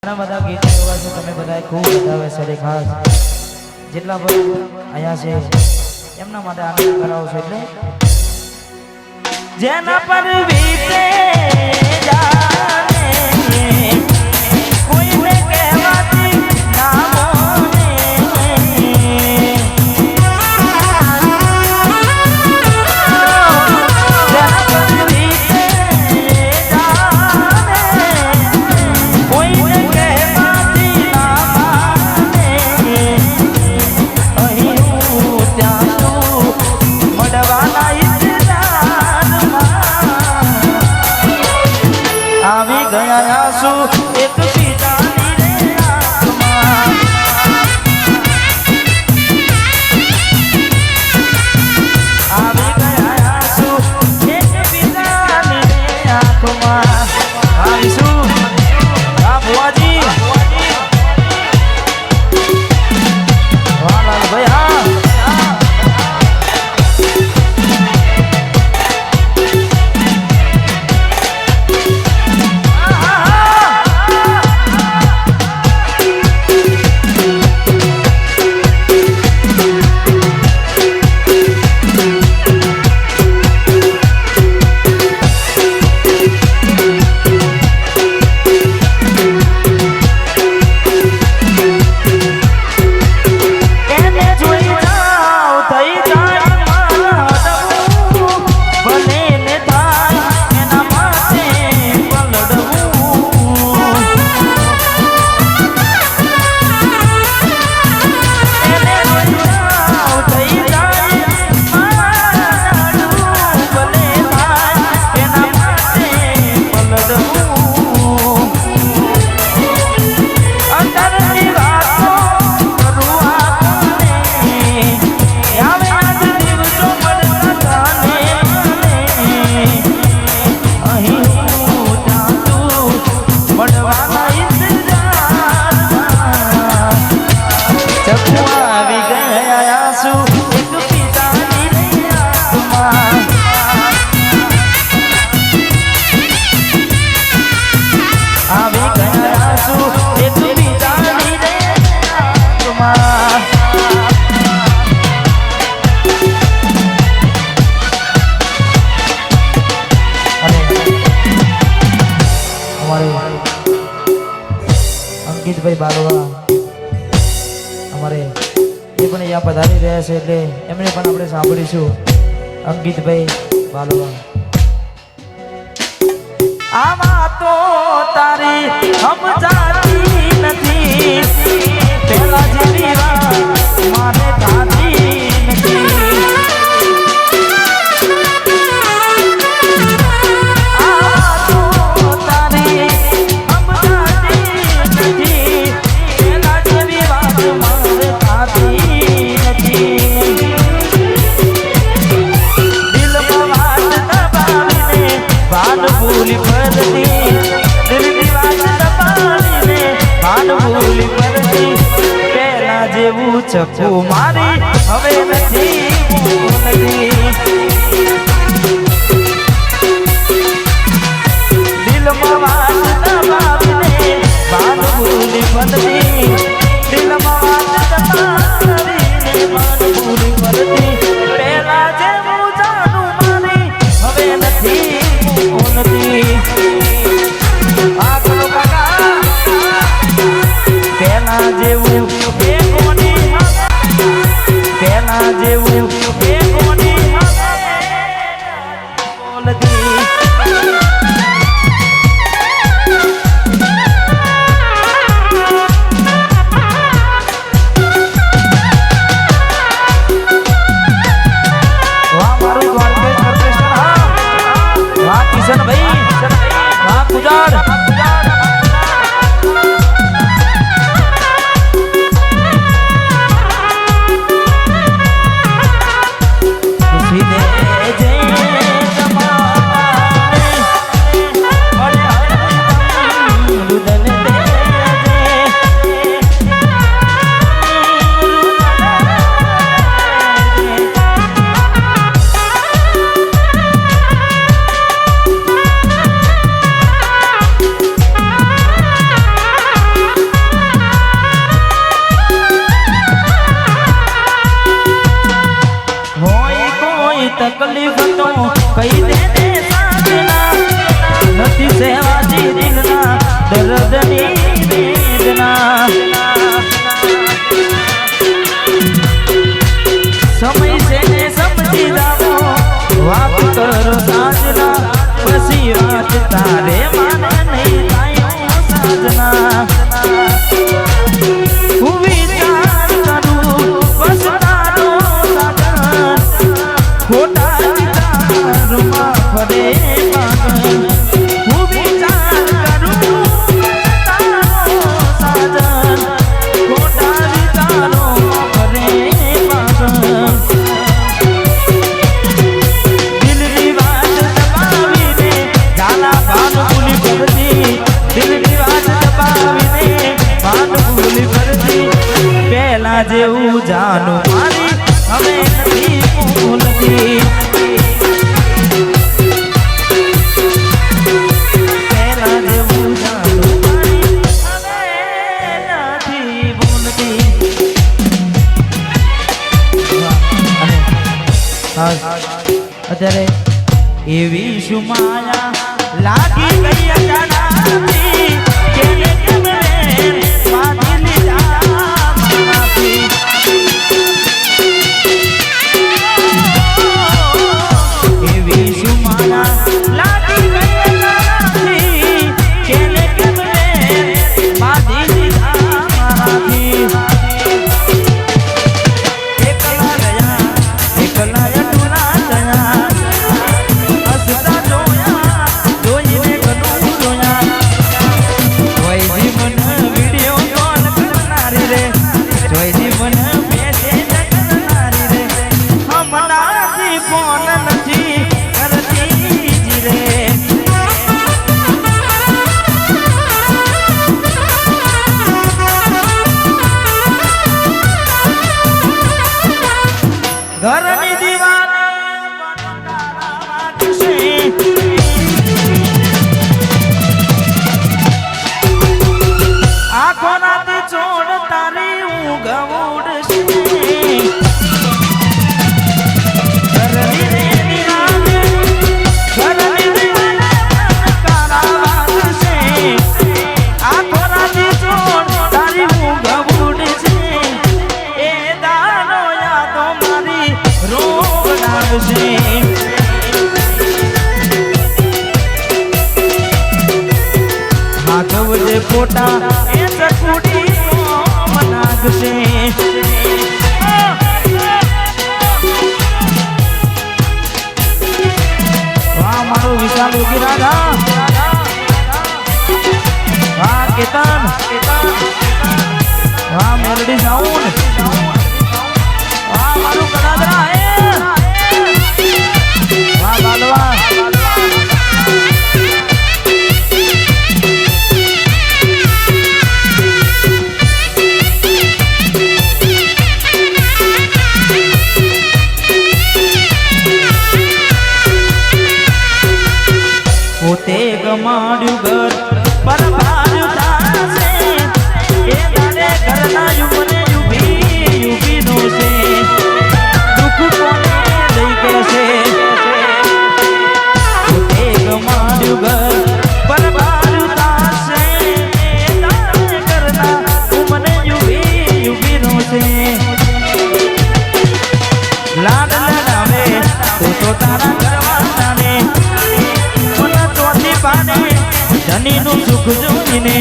ઘણા બધા ગીતો એવા છે તમે બધા ખૂબ બતાવે છે ખાસ જેટલા પણ અહીંયા છે એમના માટે આનંદ કરાવો છો એટલે જેના પર વીતે જાને કોઈને કહેવાતી ના અંકિતભાઈ બારવા અમારે એ પણ અહીંયા પધારી રહ્યા છે એટલે એમને પણ આપણે સાંભળીશું. અંકિતભાઈ બારવા આમાં તો તારી સમજાતી નથી પેલા જેવી વાત મારે થાતી નથી ચકુ મારી હવે નથી દિલમાં વાત દબાવીને બાદ ભૂલી પડતી દિલમાં વાત દબાવીને બાદ ભૂલી પડતી પેલા જેવું જાણું મારી હવે નથી આ કરો કાકા પેલા જેવું પેલા જેવું એ કોની હવે બોલતી વાહ મારું દ્વારકેશ કરકેશન હા વાહ કિશનભાઈ વાહ પુજાર વેદના સમય છે ને સમજી જાવો વાત કરો સાજના પછી વાત તારે માને નહીં થાય સાજના હું વિચાર કરું બસ તારો સાગર ખોટા વિચારોમાં ફરે પાગલ હું વિચાર કરું તારો સાજન ખોટા વિચારોમાં ફરે પાગલ દિલની વાત દબાવીને ગાલા ભાન ભૂલી પડતી દિલની વાત દબાવીને ભાન ભૂલી પડતી પહેલા જેવું જાનું મારી હવે નથી ભૂલતી પહેલા જેવું જાનું મારી હવે નથી ભૂલતી અત્યારે એવી શું માયા લાગી ગઈ અચાનકથી કેને કેને વાદી લીધા મારાથી એવી શું માયા લાગી ગઈ અચાનકથી કેને કેને વાદી લીધા મારાથી એકલા ગયા એકલા અટુલા ગયા હસતા જોયા જોઈને ઘણું રોયા જોઈ મને વિડીયો કોલ કરનારી રે જોઈ મને મેસેજ કરનારી રે હમણાંથી ફોન નથી કરતી જી રે ઘરની આખો રાત છોડ તારી ઊંઘ ઉડશે ઘરની નિરાને ઘરની નિરાને કારા વાગશે આખો રાત છોડ તારી ઊંઘ ઉડશે એ દાનો યાદો મારી રોગ લાગશે આગવજે ફોટા એ સકુડી મનાગશે વાહ મારો વિશાલ યોગી રાધા વાહ કેતન વાહ મેલડી સાઉન્ડ વાહ મારું કડાદરા હે વાહ બાલવા પોતે ગમાડ્યું ઘર પર ભાર્યું તાસે એ તારે ઘરના યુગને યુગી નો છે દુઃખ કોને લઈ કેશે પોતે ગમાડ્યું ઘર પર ભાર્યું તાસે એ તારે ઘરના ઉમને યુગી નો છે લાડ લડાવે તો તારા ઘરવાળા ને જનીનું સુખ જોઈને